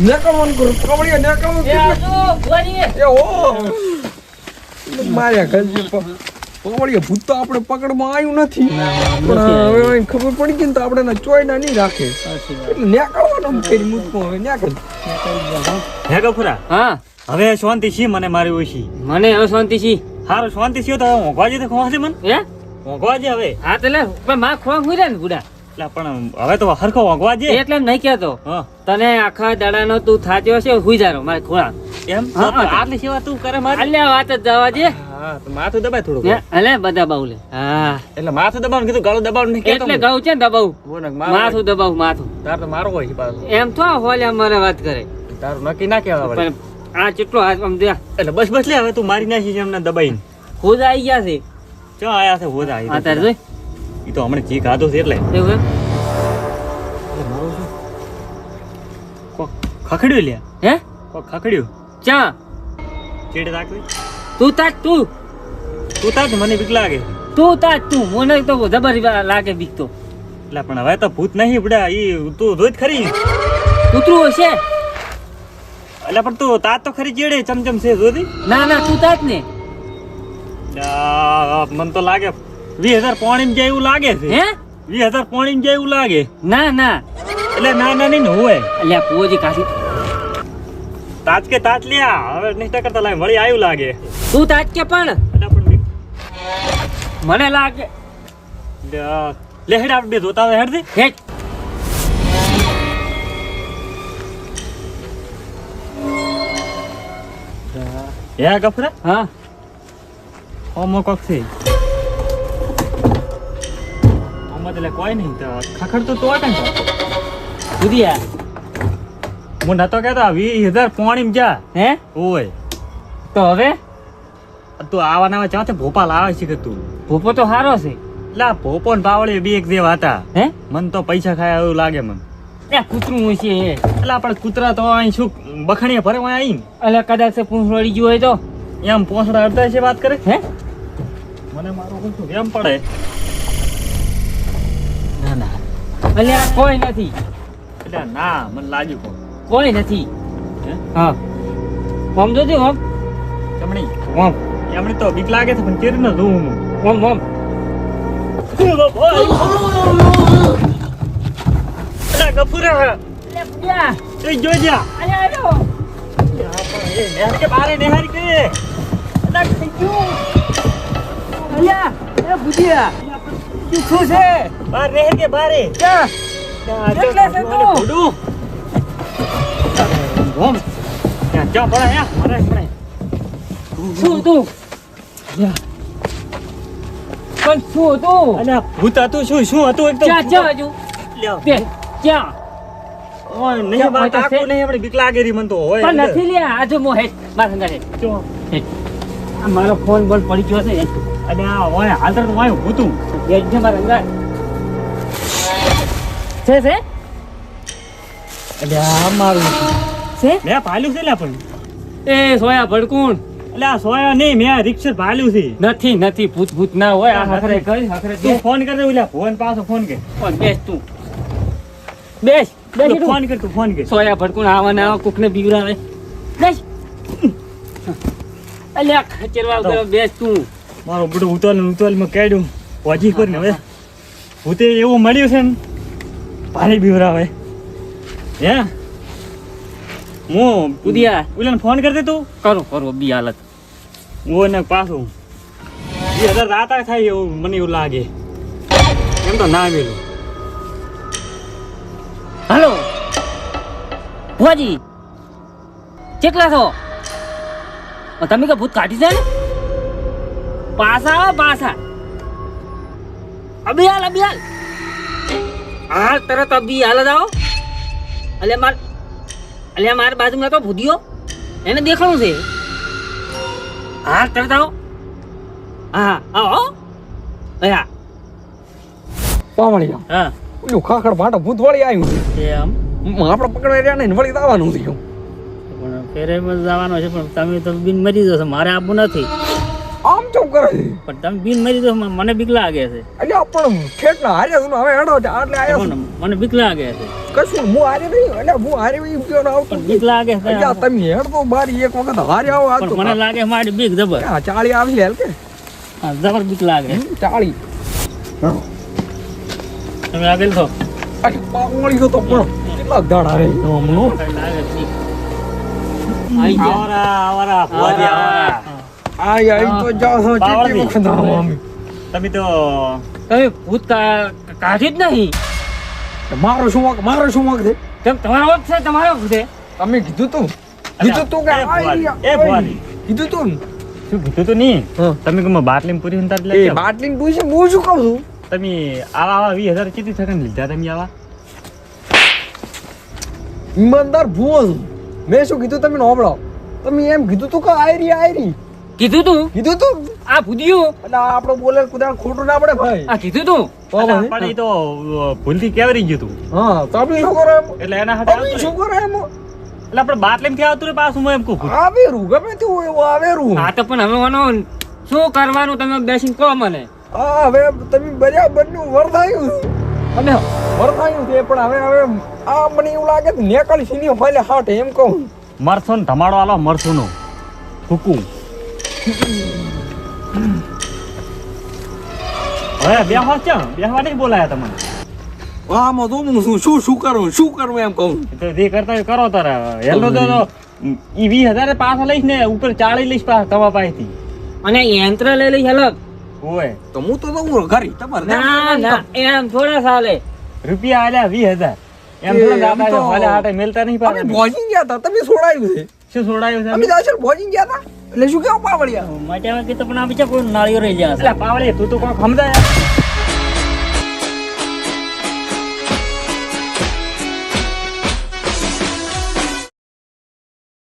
નેકળવાનું કરું કવળિયા નેકળવાનું એ આવજો ભુવાજી. એ ઓ માર્યા ગંજી કવળિયા ભૂત તો આપણે પકડમાં આવ્યું નથી પણ હવે એને ખબર પડી ગઈ ને તો આપણે ચોયના નહીં રાખે એટલે નેકળવાનું કરી મૂકવું હવે નેકળ હે ગફુરા હા હવે શાંતિ છે મને મારી ઓછી મને હવે શાંતિ છે. હારું શાંતિ છે તો હવે ઊંઘવા જઈએ તો ખોવા છે મને હે ઊંઘવા જઈએ હવે હા તો લે પણ માં ખોવા હુઈ રહ્યા ને બુડા એટલે પણ હવે તો હરખો ઊંઘવા જઈએ એટલે એમ નહીં કહેતો હા તને આખા દાડાનો તું થાચ્યો છે હુઈ જારો મારે ખોળા એમ હા, હા. આટલી સેવા તું કરે મારી અલ્યા વાત જ જવા દે. હા તો માથું દબાય થોડું હે, અલે બધા બાઉલે હા એટલે માથું દબાવવાનું કીધું ગાળું દબાવવાનું નહીં કહેતો એટલે હું. ગાઉં છે ને દબાવું બોલ ને, માથું દબાવું માથું તાર તો મારો હોય છે પાછો એમ તો હોલ્યા મારે વાત કરે તારું નક્કી ના કહેવા વળી. પણ આ કેટલો હાથ આમ દે એટલે બસ બસ લે હવે તું મારી નાખી છે એમને દબાઈને ખોજ આવી ગયા છે ચો આયા છે હોદ આ આવી તારે જોઈ ઈ તો હમણાં જી ખાધો છે એટલે એવું એમ? કોક ખખડ્યું લ્યા હે કોક ખખડ્યું ચા ચેડે રાખવી તું તાજ તું તું તાજ મને બીક લાગે તું તાજ તું મને તો જબર લાગે બીક તો એટલે પણ હવે તો ભૂત નહીં બડા ઈ તું રોજ ખરી કૂતરું હશે એટલે પણ તું તાજ તો ખરી ચેડે ચમચમ છે જોધી ના ના તું તાજ ને મને તો લાગે 20,000 પોણીમ જાય એવું લાગે છે હે 20,000 પોણીમ જાય એવું લાગે ના ના એટલે ના ના નહીં ને હોય અલ્યા પૂજી કાશી તાજ કે તાજ લ્યા હવે નિષ્ઠા કરતા લાગે વળી આવ્યું લાગે તું તાજ કે પણ એટલે પણ મને લાગે લે હેડ આપણે બે જોતા હોય હેડ દે હેટ હે ગફરા હા ઓમો કોક છે ઓમો એટલે કોઈ નહીં તો ખખડ તો અટે ને બુધિયા હું નતો કહેતો 20,000 પોણીમ જા હે ઓય તો હવે તું આવા નાવા ચાતે ભોપાલ આવે છે કે તું ભૂપો તો સારો છે લા ભોપો ને બાવળી બે એક જેવા હતા હે મન તો પૈસા ખાય એવું લાગે મન એ કૂતરું હશે એ એટલે આપણે કૂતરા તો અહીં શું બખણીએ ભરે અહીં અલ્યા કદાચ પૂંછ વળી ગયું હોય તો એમ પોસડા અડધા છે વાત કરે હે મને મારું શું એમ પડે ના ના અલ્યા કોઈ નથી એટલે ના મને લાગ્યું કોણ કોઈ નથી હે હા ઓમ જોજો ઓમ જમણી ઓમ એમણે તો બીક લાગે છે પણ કેરી ન જોઉં હું ઓમ ઓમ ગફુરા અલ્યા બુધિયા એ જોજા અલ્યા આયો એ નેહાર કે બારે નેહાર કે અલ્યા એ બુધિયા શું છે બાર નેહાર કે બારે ક્યાં કેટલે છે તું? ભૂડું ઓમ ત્યાં જા પડે હે મારે પડે શું તું પણ શું તું અલ્યા ભૂત હતું શું શું હતું એકદમ ક્યાં ક્યાં હજુ લ્યો તે ક્યાં ઓય નહીં બાત ક્યાં આખું નહીં આપણે બીક લાગે રી મન તો હોય પણ નથી લ્યા આજુ મો હેટ માર સંગાડે જો આ મારો ફોન બોલ પડી ગયો છે અલ્યા ઓય હાલ તો વાય ભૂતું હેટ છે માર સંગાડ છે અલ્યા મારું છે મેં ભાલ્યું છે લ્યા પણ એ સોયા ભડકુણ અલ્યા સોયા નહીં મેં રિક્ષર ભાલ્યું છે નથી નથી ભૂત ભૂત ના હોય આ હખરે કઈ હખરે તું ફોન કર દે ઓલા ફોન પાછો ફોન કર ફોન બેસ તું બેસ બેસ તું ફોન કર તું ફોન કર સોયા ભડકુણ આવા ના આવા કોકને બીવરાવે બેસ અલ્યા ખચરવા કરો બેસ તું મારો બડો ઉતાલ માં કાઢ્યું પહોંચી કરીને હવે ભૂતે એવું મળ્યું છે ને ભારે બીવરાવે હે હું ઉદિયા ઓલાને ફોન કર દે તું કરો બી હાલત હું ને પાછું 20,000 રાતા થાય એવું મને એવું લાગે એમ તો ના મેલું હાલો ભુવાજી કેટલા છો તમે કે ભૂત કાઢી છે ને પાછા આવો પાછા અબિયાલ હા તરત અબિયાલ જ આવો અલ્યા માર બાજુમાં તો ભૂદિયો એને દેખાણું છે હા તરત આવો હા આવો હા પાવળિયા હા ઓલું ખાખડ ભાટો ભૂત વળી આવ્યું છે એમ આપણે પકડાઈ રહ્યા ને વળી આવવાનું થયું પણ ફેરે જવાનો છે પણ તમે તો બિન મરી જશો મારે આપવું નથી આમ ચમ કરે છે? પણ તમે બિન મારી તો મને બીક લાગે છે. અલ્યા પણ ઠેઠ ના હારે છું ને, હવે હેડો એટલે આયા છું. મને બીક લાગે છે. કશું હું હારે નહીં, અલ્યા હું હારે નહીં ગયો ને આવતો. પણ બીક લાગે છે. અલ્યા તમે હેડતો બારી એક વખત હારે આવો આ પણ તો મને લાગે મારી બીક જબર. હા, 40 આવશે હાલ કે હા, જબર બીક લાગે. 40. તમે આગળ છો. પાવળી ગયો તો પણ કેટલા દાડા રે હમણો. લાગે છે બીક. આઈ ગયા. આવરા ભુવાજી આવરા. આઈ તો જાઓ છો પાવળી. કેટલી વખત આવો અમે. તમે તો તમે ભૂત કાઢી જ નહીં. મારો શું વાંક છે? તમારો વખત છે, તમારો વખત છે. તમે કીધું તું કે એ ભુવાજી, એ ભુવાજી. કીધું તું ને? શું કીધું તો નહીં હા. તમે કે બાટલી પૂરી હતા એટલે એ કેમ? બાટલીને પૂછે હું શું કહું છું? તમે આવા 20,000 કેટલી સેકન્ડ લીધા તમે આવા ઈમાનદાર ભૂવો છું. મેં શું કીધું તમે નોબળો? તમે એમ કીધું તું કે આયરી કીધું તું કીધું તું આ ભૂદ્યું. એટલે આપણો બોલે કુદાળ ખોટું ના પડે ભાઈ. આ કીધું તું. અલા, પણ એ તો ભૂલથી કેવરી ગયું તું હા, તમે શું કરો એમ? એટલે એના હાથે તમે આવતું શું કરો એમ? એટલે આપણે બાટલી થી આવતું રે પાછું હું એમ કહું આવેરું ગમે તેવું એવું આવેરું. આ તો પણ હવે આનો શું કરવાનું તમે બેસીને કહો મને. હા, હવે તમે બરાબરનું વરદાયું અને વરદાયું છે પણ હવે આ મને એવું લાગે કે નેકળ સીની ફાલે હાટ એમ કહું. મરસો ને ધમાડો આલો મરસો નો હુકુમ હવે બેહવા નહીં બોલાયા તમને આમાં તો હું શું કરું એમ કહું. તો જે કરતા હોય કરો તારા હેલો તો ઈ 20,000 પાછા લઈશ ને ઉપર 40 લઈશ પાછા તમારા પાસેથી અને યંત્ર લઈ લઈ અલગ. ઓય તો હું તો દઉં ઘરી તમારે ના ના એમ થોડા ચાલે. રૂપિયા આલ્યા 20,000 એમ એ થોડા એમ તો- દાદા હાલે હાટે મેલતા નહીં અમે પાછા ભોજી ગયા હતા તમે છોડાયું છે. શું છોડાયું છે અમે તો અસલ ભોજી ગયા હતા એટલે શું કેવું પાવડિયા. માટે તો પણ આ બીજા કોઈ નાળિયો રહી જાય. એટલે પાવડે તું તો કોણ સમજાય